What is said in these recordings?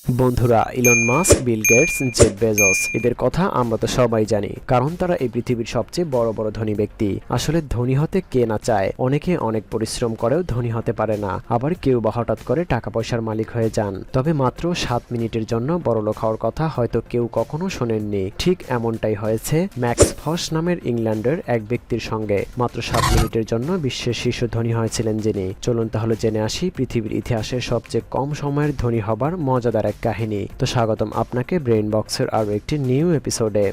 বন্ধুরা, Elon Musk, Bill Gates, Jeff Bezos এদের কথা আমরা তো সবাই জানি, কারণ তারা এই পৃথিবীর সবচেয়ে বড় বড় ধনী ব্যক্তি। আসলে ধনী হতে কে না চায়? অনেকে অনেক পরিশ্রম করেও ধনী হতে পারে না, আবার কেউ বা হঠাৎ করে টাকা পয়সার মালিক হয়ে যান। তবে মাত্র 7 মিনিটের জন্য বড়লোক হওয়ার কথা হয়তো কেউ কখনো শোনেননি। ঠিক এমনটাই হয়েছে ম্যাক্স ফস নামের ইংল্যান্ডের এক ব্যক্তির সঙ্গে। মাত্র 7 মিনিটের জন্য বিশ্বের শীর্ষ ধনী হয়েছিলেন যিনি। চলুন তাহলে জেনে আসি পৃথিবীর ইতিহাসের সবচেয়ে কম সময়ের ধনী হবার মজাদার এক কাহিনী। তো স্বাগতম আপনাকে ব্রেইন বক্সের আরও একটি নিউ এপিসোডে।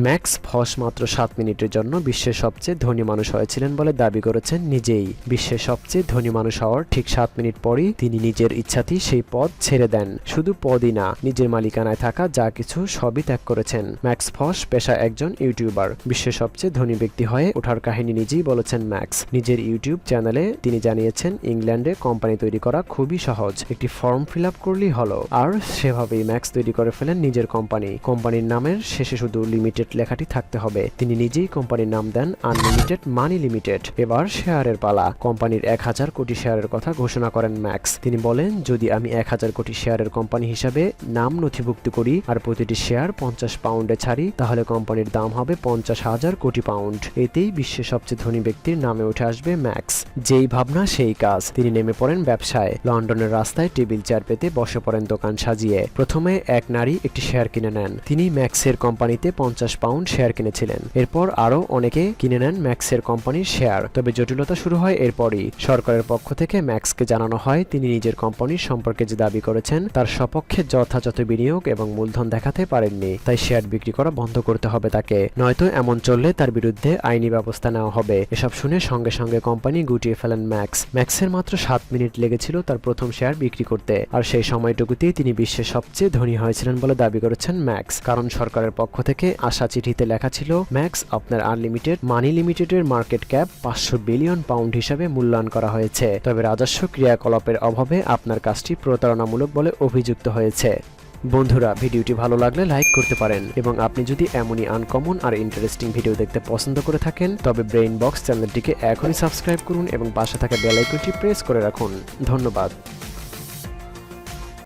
ম্যাক্স ফস মাত্র 7 মিনিটের জন্য বিশ্বের সবচেয়ে ধনী মানুষ হয়েছিলেন বলে দাবি করেছেন নিজেই। বিশ্বের সবচেয়ে ধনী মানুষ হওয়ার ঠিক 7 মিনিট পরই তিনি নিজের ইচ্ছাতেই সেই পদ ছেড়ে দেন। শুধু পদই না, নিজের মালিকানায় থাকা যা কিছু সবই ত্যাগ করেছেন। ম্যাক্স ফস পেশায় একজন ইউটিউবার। বিশ্বের সবচেয়ে ধনী ব্যক্তি হয়ে ওঠার কাহিনী নিজেই বলেছেন ম্যাক্স। নিজের ইউটিউব চ্যানেলে তিনি জানিয়েছেন, ইংল্যান্ডে কোম্পানি তৈরি করা খুবই সহজ, একটি ফর্ম ফিল আপ করলেই হলো। আর সেভাবেই ম্যাক্স তৈরি করে ফেলেন নিজের কোম্পানি। কোম্পানির নামের শেষে শুধু লিমিটেড লেখাটি থাকতে হবে। তিনি নিজেই কোম্পানির নাম দেন আনলিমিটেড মানি লিমিটেড। এবার শেয়ারের পালা। কোম্পানির 1000 কোটি শেয়ারের কথা ঘোষণা করেন ম্যাক্স। তিনি বলেন, যদি আমি 1000 কোটি শেয়ারের কোম্পানি হিসাবে নাম নথিভুক্ত করি আর প্রতিটি শেয়ার 50 পাউন্ডে ছাড়ি, তাহলে কোম্পানির দাম হবে 50,000 কোটি পাউন্ড। এতেই বিশ্বের সবচেয়ে ধনী ব্যক্তির নামে উঠে আসবে ম্যাক্স। যেই ভাবনা সেই কাজ। তিনি নেমে পড়েন ব্যবসায়। লন্ডনের রাস্তায় টেবিল চেয়ার পেতে বসে পড়েন দোকান সাজিয়ে। প্রথমে এক নারী একটি শেয়ার কিনে নেন। তিনি ম্যাক্সের কোম্পানিতে 50 পাউন্ড শেয়ার কিনেছিলেন। এরপর আরো অনেকে কিনে নেন ম্যাক্সের কোম্পানির শেয়ার। তবে জটিলতা শুরু হয় এরপরই। সরকারের পক্ষ থেকে ম্যাক্সকে জানানো হয়, তিনি নিজের কোম্পানির সম্পর্কে যে দাবি করেছেন তার সপক্ষে যথাযথ বিনিয়োগ এবং মূলধন দেখাতে পারেননি। তাই শেয়ার বিক্রি করা বন্ধ করতে হবে তাকে, নয়তো এমন চললে তার বিরুদ্ধে আইনি ব্যবস্থা নেওয়া হবে। এসব শুনে সঙ্গে সঙ্গে কোম্পানি গুটিয়ে ফেলেন ম্যাক্স। ম্যাক্সের মাত্র 7 মিনিট লেগেছিল তার প্রথম শেয়ার বিক্রি করতে। আর সেই সময়টুকুতেই তিনি বিশ্বের সবচেয়ে ধনী হয়েছিলেন বলে দাবি করেছেন ম্যাক্স। কারণ সরকারের পক্ষ থেকে আসা চিঠিতে লেখা ছিল, ম্যাক্স, আপনার আনলিমিটেড মানি লিমিটেডের মার্কেট ক্যাপ 500 বিলিয়ন পাউন্ড হিসাবে মূল্যায়ন করা হয়েছে। তবে রাজস্ব ক্রিয়াকলাপের অভাবে আপনার কাজটি প্রতারণামূলক বলে অভিযুক্ত হয়েছে। বন্ধুরা, ভিডিওটি ভালো লাগলে লাইক করতে পারেন, এবং আপনি যদি এমনই আনকমন আর ইন্টারেস্টিং ভিডিও দেখতে পছন্দ করে থাকেন তবে ব্রেইন বক্স চ্যানেলটিকে এখনই সাবস্ক্রাইব করুন এবং পাশে থাকা বেল আইকনটি প্রেস করে রাখুন। ধন্যবাদ।